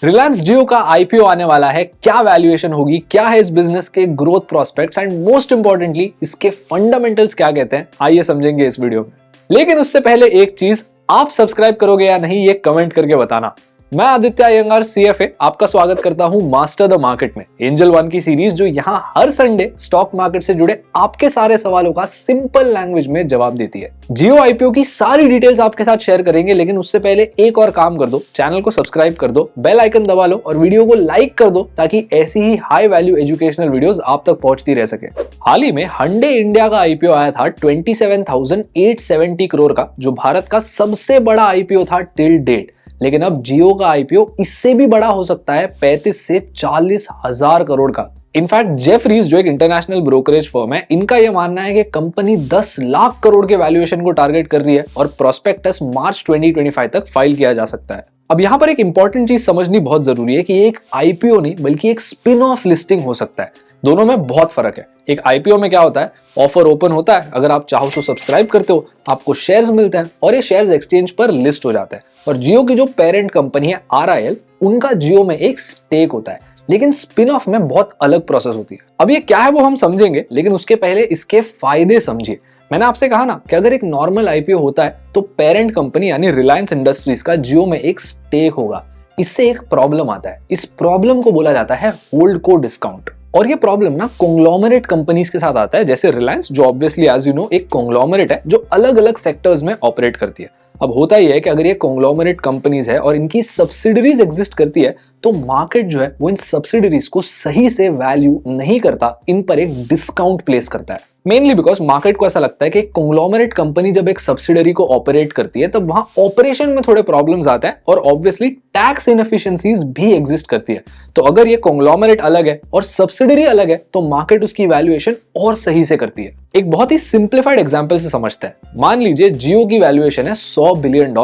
रिलायंस जियो का आईपीओ आने वाला है, क्या वैल्यूएशन होगी, क्या है इस बिजनेस के growth prospects and most importantly इसके फंडामेंटल्स क्या कहते हैं, आइए समझेंगे इस वीडियो में। लेकिन उससे पहले एक चीज, आप सब्सक्राइब करोगे या नहीं ये कमेंट करके बताना। मैं आदित्य अयंगार सीएफए आपका स्वागत करता हूं मास्टर द मार्केट में, एंजल वन की सीरीज जो यहां हर संडे स्टॉक मार्केट से जुड़े आपके सारे सवालों का सिंपल लैंग्वेज में जवाब देती है। जियो आईपीओ की सारी डिटेल्स आपके साथ शेयर करेंगे, लेकिन उससे पहले एक और काम कर दो, चैनल को सब्सक्राइब कर दो, बेल आइकन दबा लो और वीडियो को लाइक कर दो ताकि ऐसी ही हाई वैल्यू एजुकेशनल वीडियोस आप तक पहुंचती रह सके। हाल ही में हंडे इंडिया का आईपीओ आया था 27,870 करोड़ का, जो भारत का सबसे बड़ा आईपीओ था टिल डेट। लेकिन अब जियो का आईपीओ इससे भी बड़ा हो सकता है, 35 से 40 हजार करोड़ का। इनफैक्ट जेफरीज जो एक इंटरनेशनल ब्रोकरेज फर्म है, इनका यह मानना है कि कंपनी 10 लाख करोड़ के वैल्यूएशन को टारगेट कर रही है और प्रोस्पेक्टस मार्च 2025 तक फाइल किया जा सकता है। अब यहां पर एक इंपॉर्टेंट चीज समझनी बहुत जरूरी है कि एक आईपीओ नहीं बल्कि एक स्पिन ऑफ लिस्टिंग हो सकता है। दोनों में बहुत फर्क है। एक आईपीओ में क्या होता है, ऑफर ओपन होता है, अगर आप चाहो तो सब्सक्राइब करते हो, आपको शेयर्स मिलते हैं और ये शेयर्स एक्सचेंज पर लिस्ट हो जाते हैं। और जियो की जो पेरेंट कंपनी है आरआईएल, उनका जियो में एक स्टेक होता है। लेकिन स्पिन ऑफ में बहुत अलग प्रोसेस होती है। अब ये क्या है वो हम समझेंगे, लेकिन उसके पहले इसके फायदे समझिए। मैंने आपसे कहा ना कि अगर एक नॉर्मल आईपीओ होता है तो पेरेंट कंपनी यानी रिलायंस इंडस्ट्रीज का जियो में एक स्टेक होगा। इससे एक प्रॉब्लम आता है, इस प्रॉब्लम को बोला जाता है होल्ड को डिस्काउंट। और ये प्रॉब्लम ना कॉन्ग्लोमरेट कंपनीज के साथ आता है, जैसे रिलायंस जो ऑब्वियसली एज यू नो एक कॉन्ग्लोमरेट है जो अलग अलग सेक्टर्स में ऑपरेट करती है। अब होता ही है कि अगर ये कॉन्ग्लोमरेट कंपनीज है और इनकी सब्सिडरीज एग्जिस्ट करती है तो मार्केट जो है वो इन सब्सिडरीज को सही से वैल्यू नहीं करता, इन पर एक डिस्काउंट प्लेस करता है। मेनली बिकॉज मार्केट को ऐसा लगता है कि कॉन्ग्लोमरेट कंपनी जब एक सब्सिडरी को ऑपरेट करती है तब वहां ऑपरेशन में थोड़े प्रॉब्लम्स आते हैं और ऑब्वियसली टैक्स इनएफिशिएंसीज भी एग्जिस्ट करती है। तो अगर ये कॉन्ग्लोमरेट अलग है और सब्सिडरी अलग है तो मार्केट उसकी वैल्यूएशन और सही से करती है। एक बहुत ही सिंप्लीफाइड एग्जांपल से समझते हैं। मान लीजिए जियो की वैल्यूएशन है $100 बिलियन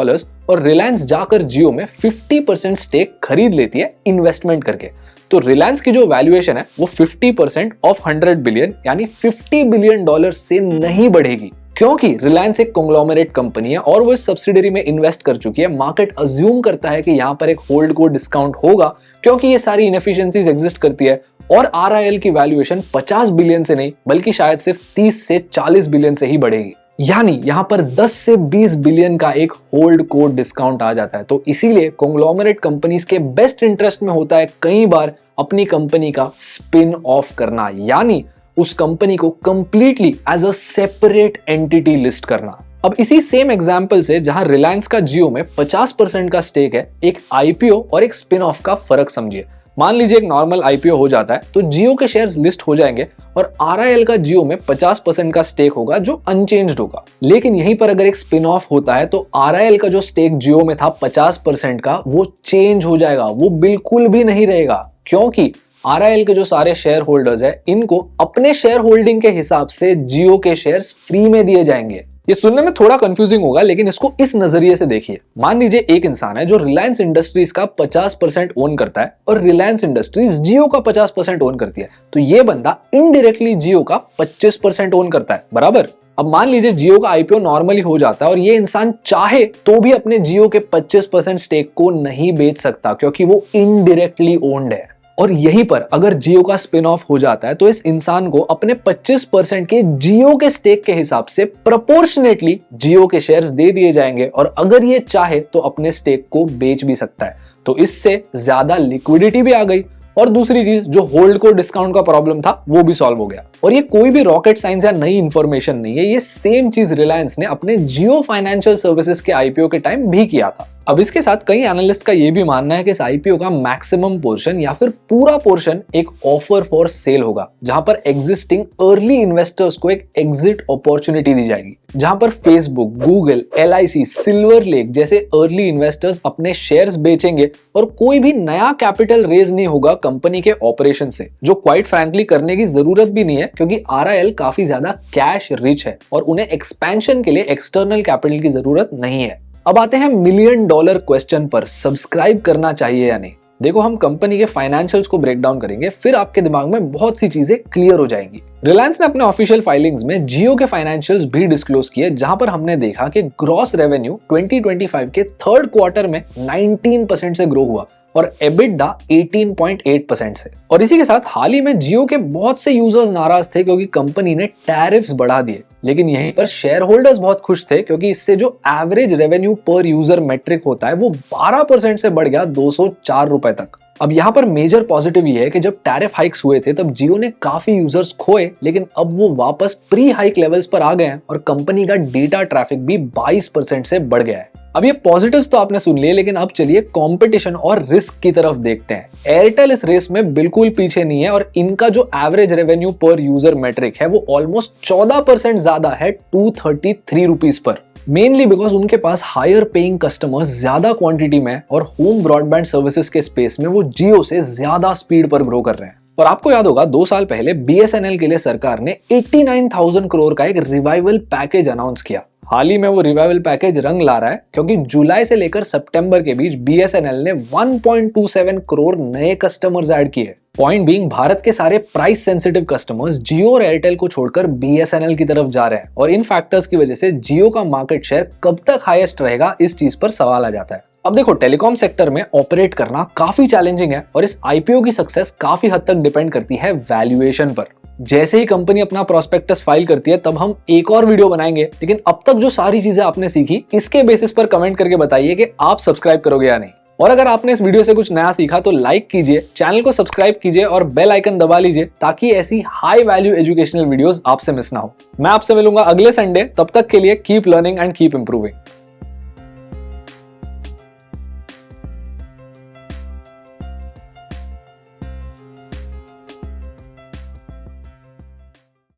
और रिलायंस जाकर जियो में 50% स्टेक खरीद लेती है इन्वेस्टमेंट करके। तो रिलायंस की जो वैल्यूएशन है वो 50% ऑफ 100 बिलियन यानी $50 बिलियन से नहीं बढ़ेगी, क्योंकि रिलायंस एक कॉन्ग्लोमरेट कंपनी है और वो इस सब्सिडरी में इन्वेस्ट कर चुकी है। मार्केट अज्यूम करता है कि यहाँ पर एक होल्ड को डिस्काउंट होगा क्योंकि ये सारी इनएफिशिएंसीज एग्जिस्ट करती है और आरआईएल की वैल्यूएशन 50 बिलियन से नहीं बल्कि शायद सिर्फ 30 से 40 बिलियन से ही बढ़ेगी। यानी यहां पर 10 से 20 बिलियन का एक होल्ड को डिस्काउंट आ जाता है। तो इसीलिए कॉन्ग्लोमरेट कंपनीज के बेस्ट इंटरेस्ट में होता है कई बार अपनी कंपनी का स्पिन ऑफ करना, यानी उस कंपनी को completely as a separate entity list करना। अब इसी सेम एग्जांपल से जहां रिलायंस का जियो में 50% का स्टेक है, एक आईपीओ और एक स्पिन ऑफ का फर्क समझिए। मान लीजिए एक नॉर्मल आईपीओ हो जाता है तो जियो के शेयर्स लिस्ट हो जाएंगे और आरआईएल का जियो में 50% का स्टेक होगा जो अनचेंज्ड होगा। लेकिन यहीं पर अगर एक स्पिन ऑफ होता है तो आरआईएल का जो स्टेक जियो में था 50% का, वो चेंज हो जाएगा, वो बिल्कुल भी नहीं रहेगा, क्योंकि आरआईएल के जो सारे शेयर होल्डर्स है इनको अपने शेयर होल्डिंग के हिसाब से जियो के शेयर्स फ्री में दिए जाएंगे। ये सुनने में थोड़ा कंफ्यूजिंग होगा, लेकिन इसको इस नजरिए से देखिए। मान लीजिए एक इंसान है जो रिलायंस इंडस्ट्रीज का 50% ओन करता है और रिलायंस इंडस्ट्रीज जियो का 50% ओन करती है, तो ये बंदा इनडायरेक्टली जियो का 25% ओन करता है, बराबर। अब मान लीजिए जियो का आईपीओ नॉर्मली हो जाता है और ये इंसान चाहे तो भी अपने जियो के 25% स्टेक को नहीं बेच सकता क्योंकि वो इनडायरेक्टली ओन्ड है। और यहीं पर अगर जियो का स्पिन ऑफ हो जाता है तो इस इंसान को अपने 25% के जियो के स्टेक के हिसाब से प्रोपोर्शनेटली जियो के शेयर्स दे दिए जाएंगे और अगर ये चाहे तो अपने स्टेक को बेच भी सकता है। तो इससे ज्यादा लिक्विडिटी भी आ गई और दूसरी चीज जो होल्ड को डिस्काउंट का प्रॉब्लम था वो भी सॉल्व हो गया। और ये कोई भी रॉकेट साइंस या नई इंफॉर्मेशन नहीं है, ये सेम चीज रिलायंस ने अपने जियो फाइनेंशियल सर्विसेज के आईपीओ के टाइम भी किया था। अब इसके साथ कई एनालिस्ट का ये भी मानना है कि इस आईपीओ का मैक्सिमम पोर्शन या फिर पूरा पोर्शन एक ऑफर फॉर सेल होगा, जहां पर एग्जिस्टिंग अर्ली इन्वेस्टर्स को एक एग्जिट अपॉर्चुनिटी दी जाएगी, जहां पर Facebook, Google, LIC, silver lake जैसे अर्ली इन्वेस्टर्स अपने शेयर्स बेचेंगे और कोई भी नया कैपिटल रेज नहीं होगा कंपनी के ऑपरेशन से, जो क्वाइट फ्रैंकली करने की जरूरत भी नहीं है क्योंकि आरआईएल काफी ज्यादा कैश रिच है और उन्हें एक्सपेंशन के लिए एक्सटर्नल कैपिटल की जरूरत नहीं है। अब आते हैं $1 मिलियन क्वेश्चन पर, सब्सक्राइब करना चाहिए या नहीं। देखो, हम कंपनी के फाइनेंशियल्स को ब्रेक डाउन करेंगे, फिर आपके दिमाग में बहुत सी चीजें क्लियर हो जाएंगी। रिलायंस ने अपने ऑफिशियल फाइलिंग्स में जियो के फाइनेंशियल्स भी डिस्क्लोज किए, जहां पर हमने देखा कि ग्रॉस रेवेन्यू 2025 के थर्ड क्वार्टर में 19% से ग्रो हुआ और EBITDA 18.8% से। और इसी के साथ हाल ही में जियो के बहुत से यूजर्स नाराज थे क्योंकि कंपनी ने टैरिफ्स बढ़ा दिए, लेकिन यहीं पर शेयर होल्डर्स बहुत खुश थे क्योंकि इससे जो एवरेज रेवेन्यू पर यूजर मैट्रिक होता है वो 12% से बढ़ गया 204 रुपए तक। अब यहाँ पर मेजर पॉजिटिव ये है कि जब टैरिफ हाइक्स हुए थे तब जियो ने काफी यूजर्स खोए, लेकिन अब वो वापस प्री हाइक लेवल्स पर आ गए हैं और कंपनी का डेटा ट्रैफिक भी 22% से बढ़ गया है। अब ये पॉजिटिव्स तो आपने सुन लिए, लेकिन अब चलिए कंपटीशन और रिस्क की तरफ देखते हैं। एयरटेल इस रेस में बिल्कुल पीछे नहीं है और इनका जो एवरेज रेवेन्यू पर यूजर मैट्रिक है वो ऑलमोस्ट 14% ज्यादा है 233 रुपीज पर। मेनली बिकॉज उनके पास हायर पेइंग कस्टमर्स ज्यादा क्वांटिटी में और होम ब्रॉडबैंड सर्विसेज के स्पेस में वो जियो से ज्यादा स्पीड पर ग्रो कर रहे हैं। और आपको याद होगा 2 साल पहले BSNL के लिए सरकार ने 89,000 करोड़ का एक रिवाइवल पैकेज अनाउंस किया। हाल ही में वो रिवाइवल पैकेज रंग ला रहा है क्योंकि जुलाई से लेकर सितंबर के बीच BSNL ने 1.27 करोड़ नए कस्टमर्स ऐड किए। पॉइंट बीइंग, भारत के सारे प्राइस सेंसिटिव कस्टमर्स जियो और एयरटेल को छोड़कर BSNL की तरफ जा रहे हैं और इन फैक्टर्स की वजह से जियो का मार्केट शेयर कब तक हाईएस्ट रहेगा, इस चीज पर सवाल आ जाता है। अब देखो, टेलीकॉम सेक्टर में ऑपरेट करना काफी चैलेंजिंग है और इस IPO की सक्सेस काफी हद तक डिपेंड करती है वैल्यूएशन पर। जैसे ही कंपनी अपना प्रोस्पेक्टस फाइल करती है तब हम एक और वीडियो बनाएंगे, लेकिन अब तक जो सारी चीजें आपने सीखी इसके बेसिस पर कमेंट करके बताइए कि आप सब्सक्राइब करोगे या नहीं। और अगर आपने इस वीडियो से कुछ नया सीखा तो लाइक कीजिए, चैनल को सब्सक्राइब कीजिए और बेल आइकन दबा लीजिए ताकि ऐसी हाई वैल्यू एजुकेशनल वीडियोस आपसे मिस ना हो। मैं आपसे मिलूंगा अगले संडे, तब तक के लिए keep learning and keep improving.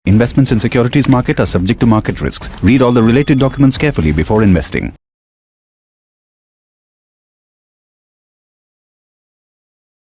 Investments in securities market are subject to market risks. Read all the related documents carefully before investing.